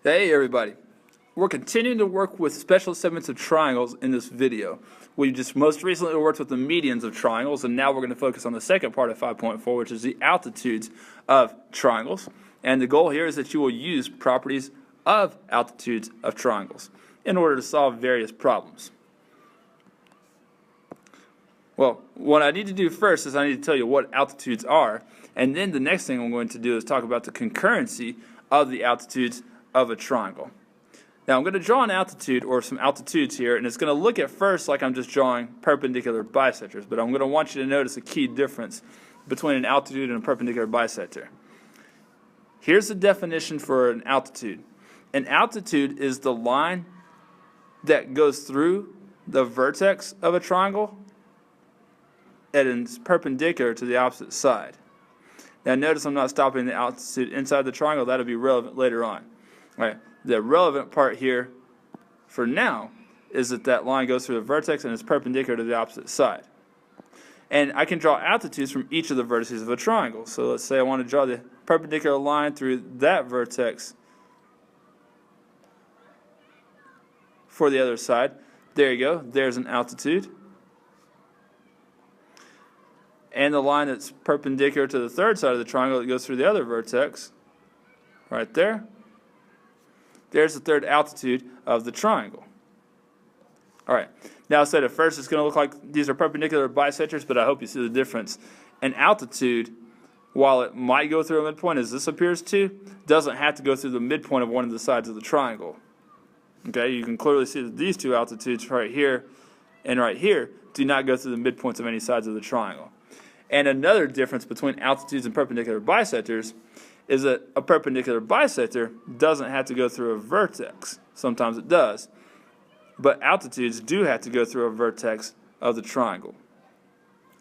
Hey everybody, we're continuing to work with special segments of triangles in this video. We just most recently worked with the medians of triangles, and now we're going to focus on the second part of 5.4, which is the altitudes of triangles. And the goal here is that you will use properties of altitudes of triangles in order to solve various problems. Well, what I need to do first is I need to tell you what altitudes are, and then the next thing I'm going to do is talk about the concurrency of the altitudes of a triangle. Now I'm going to draw an altitude or some altitudes here, and it's going to look at first like I'm just drawing perpendicular bisectors, but I'm going to want you to notice a key difference between an altitude and a perpendicular bisector. Here's the definition for an altitude. An altitude is the line that goes through the vertex of a triangle and is perpendicular to the opposite side. Now notice I'm not stopping the altitude inside the triangle. That'll be relevant later on. Right. The relevant part here for now is that line goes through the vertex and is perpendicular to the opposite side. And I can draw altitudes from each of the vertices of a triangle. So let's say I want to draw the perpendicular line through that vertex for the other side. There you go. There's an altitude. And the line that's perpendicular to the third side of the triangle that goes through the other vertex, right there. There's the third altitude of the triangle. All right. Now I said at first it's going to look like these are perpendicular bisectors, but I hope you see the difference. An altitude, while it might go through a midpoint, as this appears to, doesn't have to go through the midpoint of one of the sides of the triangle. Okay, you can clearly see that these two altitudes right here and right here do not go through the midpoints of any sides of the triangle. And another difference between altitudes and perpendicular bisectors is that a perpendicular bisector doesn't have to go through a vertex. Sometimes it does. But altitudes do have to go through a vertex of the triangle.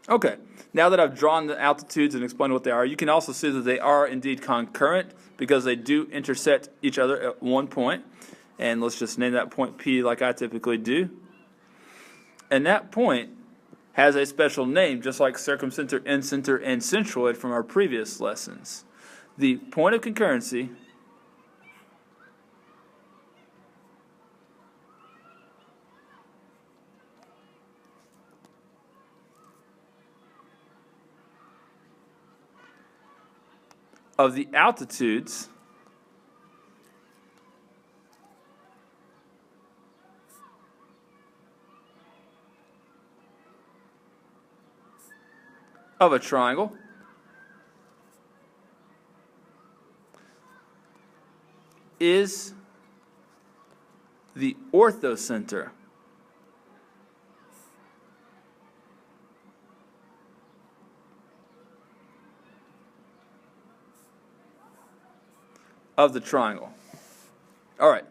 Okay, now that I've drawn the altitudes and explained what they are, you can also see that they are indeed concurrent because they do intersect each other at one point. And let's just name that point P like I typically do. And that point has a special name, just like circumcenter, incenter, and centroid from our previous lessons. The point of concurrency of the altitudes of a triangle is the orthocenter of the triangle. All right,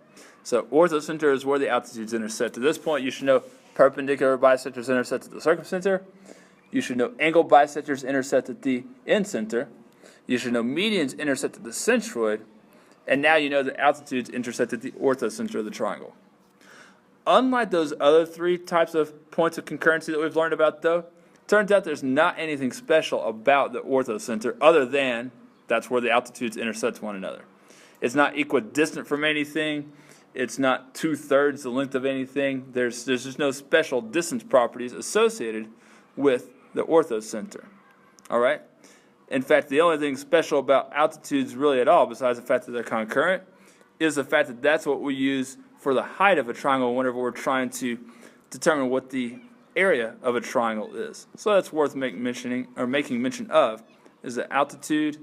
so orthocenter is where the altitudes intersect. At this point, you should know perpendicular bisectors intersect at the circumcenter. You should know angle bisectors intersect at the incenter. You should know medians intersect at the centroid. And now you know that altitudes intersect at the orthocenter of the triangle. Unlike those other three types of points of concurrency that we've learned about, though, turns out there's not anything special about the orthocenter other than that's where the altitudes intersect one another. It's not equidistant from anything. It's not 2/3 the length of anything. There's just no special distance properties associated with the orthocenter. All right? In fact, the only thing special about altitudes really at all, besides the fact that they're concurrent, is the fact that that's what we use for the height of a triangle whenever we're trying to determine what the area of a triangle is. So that's worth making mention of, is that altitude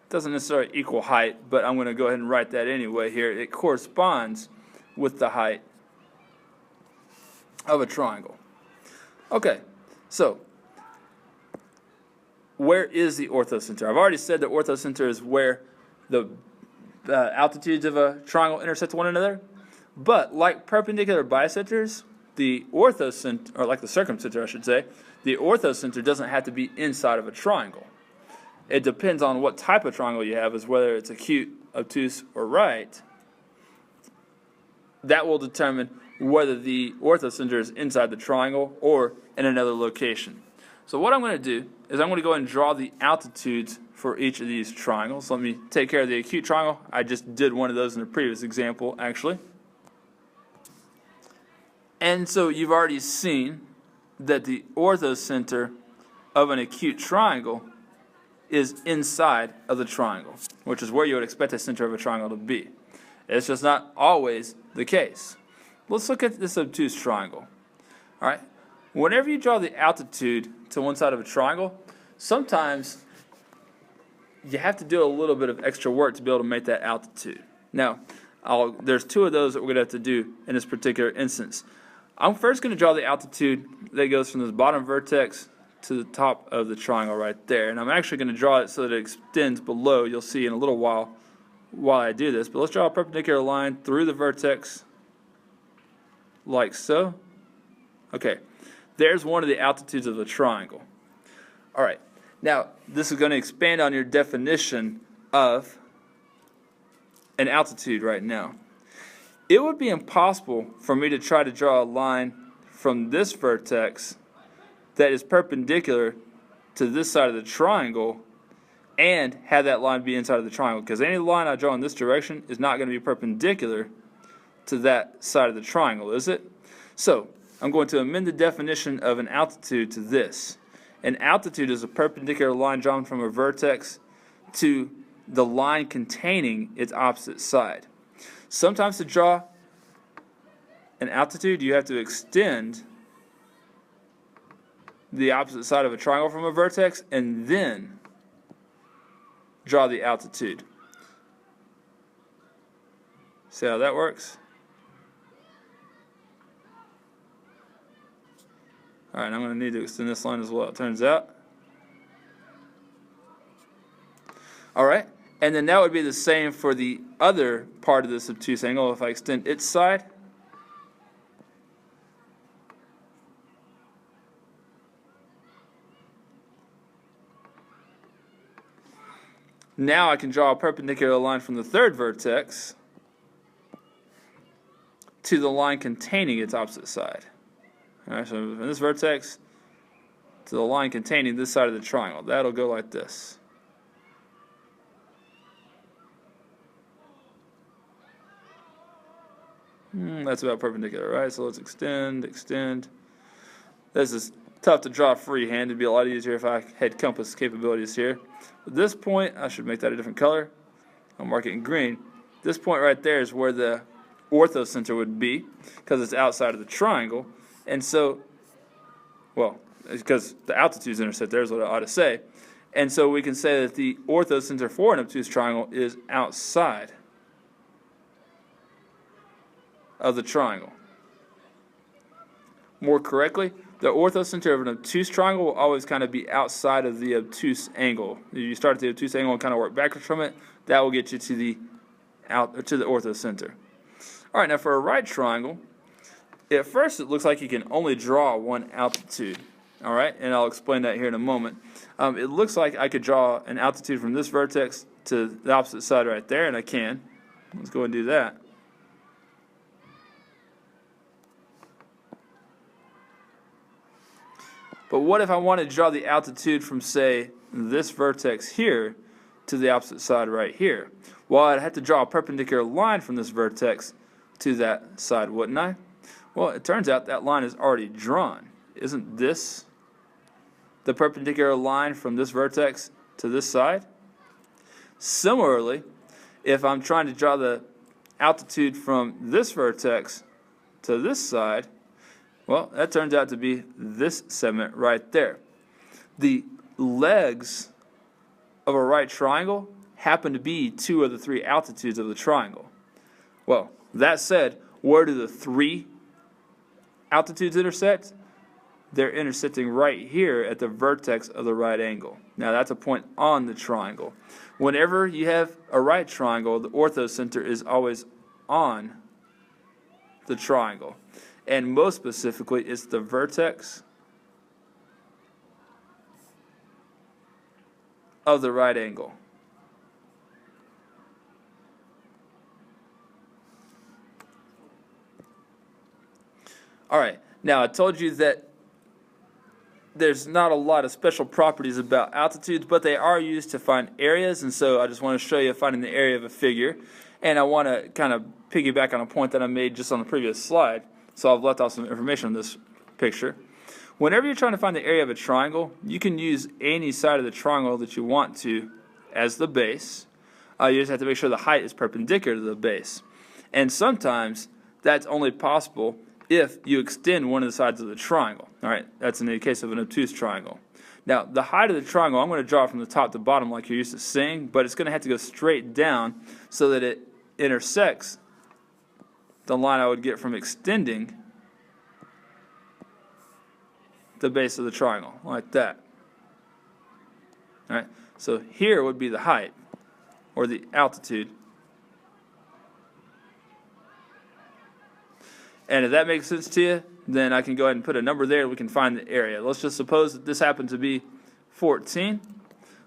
doesn't necessarily equal height, but I'm going to go ahead and write that anyway here. It corresponds with the height of a triangle. Okay, so where is the orthocenter? I've already said the orthocenter is where the altitudes of a triangle intersect one another, but like perpendicular bisectors, the orthocenter, or like the circumcenter I should say, the orthocenter doesn't have to be inside of a triangle. It depends on what type of triangle you have, as whether it's acute, obtuse, or right. That will determine whether the orthocenter is inside the triangle or in another location. So what I'm going to do is I'm going to go ahead and draw the altitudes for each of these triangles. Let me take care of the acute triangle. I just did one of those in the previous example, actually. And so you've already seen that the orthocenter of an acute triangle is inside of the triangle, which is where you would expect the center of a triangle to be. It's just not always the case. Let's look at this obtuse triangle. All right. Whenever you draw the altitude to one side of a triangle, sometimes you have to do a little bit of extra work to be able to make that altitude. Now, there's two of those that we're going to have to do in this particular instance. I'm first going to draw the altitude that goes from this bottom vertex to the top of the triangle right there. And I'm actually going to draw it so that it extends below. You'll see in a little while I do this. But let's draw a perpendicular line through the vertex like so. Okay, there's one of the altitudes of the triangle. All right, now this is going to expand on your definition of an altitude right now. It would be impossible for me to try to draw a line from this vertex that is perpendicular to this side of the triangle and have that line be inside of the triangle, because any line I draw in this direction is not going to be perpendicular to that side of the triangle, is it? So I'm going to amend the definition of an altitude to this. An altitude is a perpendicular line drawn from a vertex to the line containing its opposite side. Sometimes to draw an altitude, you have to extend the opposite side of a triangle from a vertex and then draw the altitude. See how that works? All right, I'm going to need to extend this line as well, it turns out. All right. And then that would be the same for the other part of this obtuse angle if I extend its side. Now I can draw a perpendicular line from the third vertex to the line containing its opposite side. All right, so from this vertex to the line containing this side of the triangle. That'll go like this. That's about perpendicular, right? So let's extend. This is tough to draw freehand. It'd be a lot easier if I had compass capabilities here. At this point, I should make that a different color. I'll mark it in green. This point right there is where the orthocenter would be, because it's outside of the triangle. And so, well, because the altitudes intersect there is what I ought to say. And so we can say that the orthocenter for an obtuse triangle is outside of the triangle. More correctly, the orthocenter of an obtuse triangle will always kind of be outside of the obtuse angle. You start at the obtuse angle and kind of work backwards from it. That will get you to the orthocenter. All right, now for a right triangle, at first it looks like you can only draw one altitude. All right, and I'll explain that here in a moment. It looks like I could draw an altitude from this vertex to the opposite side right there, and I can. Let's go and do that. But what if I wanted to draw the altitude from, say, this vertex here to the opposite side right here? Well, I'd have to draw a perpendicular line from this vertex to that side, wouldn't I? Well, it turns out that line is already drawn. Isn't this the perpendicular line from this vertex to this side? Similarly, if I'm trying to draw the altitude from this vertex to this side, well, that turns out to be this segment right there. The legs of a right triangle happen to be two of the three altitudes of the triangle. Well, that said, where do the three altitudes intersect? They're intersecting right here at the vertex of the right angle. Now, that's a point on the triangle. Whenever you have a right triangle, the orthocenter is always on the triangle. And most specifically, it's the vertex of the right angle. All right, now I told you that there's not a lot of special properties about altitudes, but they are used to find areas, and so I just want to show you finding the area of a figure. And I want to kind of piggyback on a point that I made just on the previous slide, so I've left out some information on this picture. Whenever you're trying to find the area of a triangle, you can use any side of the triangle that you want to as the base. You just have to make sure the height is perpendicular to the base. And sometimes that's only possible if you extend one of the sides of the triangle. All right, that's in the case of an obtuse triangle. Now, the height of the triangle, I'm going to draw from the top to bottom like you're used to seeing, but it's going to have to go straight down so that it intersects the line I would get from extending the base of the triangle, like that. All right, so here would be the height, or the altitude. And if that makes sense to you, then I can go ahead and put a number there. We can find the area. Let's just suppose that this happened to be 14.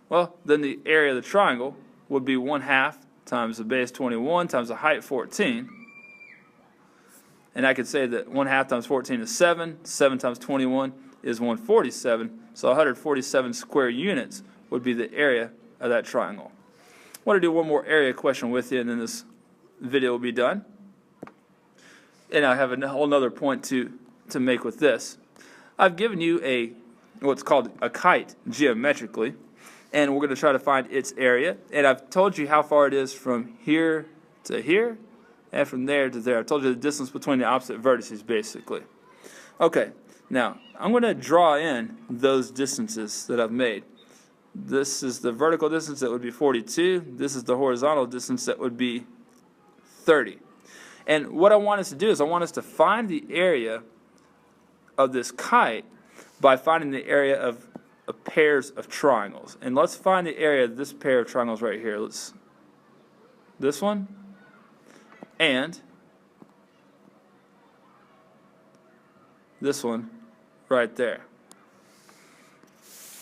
Well, then the area of the triangle would be 1/2 times the base 21 times the height 14. And I could say that 1/2 times 14 is 7. 7 times 21 is 147. So 147 square units would be the area of that triangle. I want to do one more area question with you, and then this video will be done. And I have a whole other point to make with this. I've given you what's called a kite geometrically, and we're going to try to find its area. And I've told you how far it is from here to here, and from there to there. I've told you the distance between the opposite vertices, basically. Okay, now I'm going to draw in those distances that I've made. This is the vertical distance, that would be 42. This is the horizontal distance, that would be 30. And what I want us to do is I want us to find the area of this kite by finding the area of pairs of triangles. And let's find the area of this pair of triangles right here. This one and this one right there.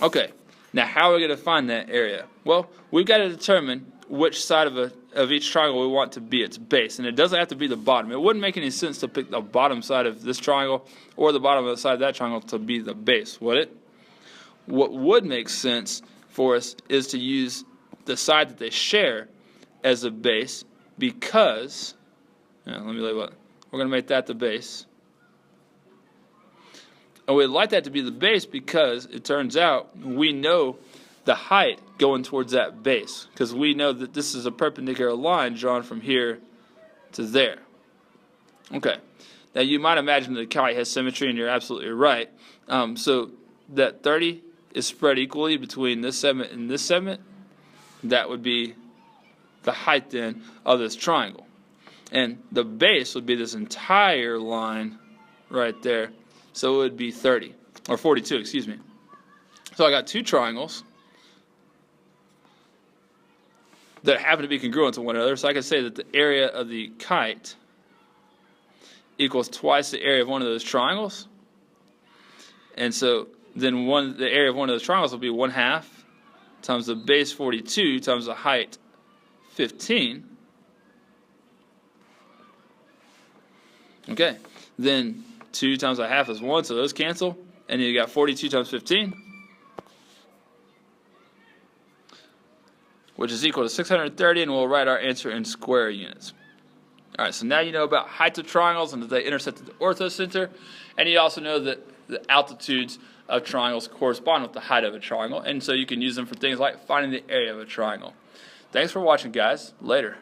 Okay, now how are we going to find that area? Well, we've got to determine which side of each triangle we want to be its base, and it doesn't have to be the bottom. It wouldn't make any sense to pick the bottom side of this triangle or the bottom of the side of that triangle to be the base, would it? What would make sense for us is to use the side that they share as a base, because we're going to make that the base. And we'd like that to be the base because it turns out we know the height going towards that base, because we know that this is a perpendicular line drawn from here to there. Okay, now you might imagine that the kite has symmetry, and you're absolutely right. So that 30 is spread equally between this segment and this segment. That would be the height then of this triangle. And the base would be this entire line right there. So it would be 30, or 42, excuse me. So I got two triangles that happen to be congruent to one another. So I can say that the area of the kite equals twice the area of one of those triangles. And so then the area of one of those triangles will be 1/2 times the base 42 times the height 15. Okay, then 2 times 1/2 is 1, so those cancel. And you got 42 times 15, which is equal to 630, and we'll write our answer in square units. All right, so now you know about heights of triangles and that they intersect at the orthocenter, and you also know that the altitudes of triangles correspond with the height of a triangle, and so you can use them for things like finding the area of a triangle. Thanks for watching, guys. Later.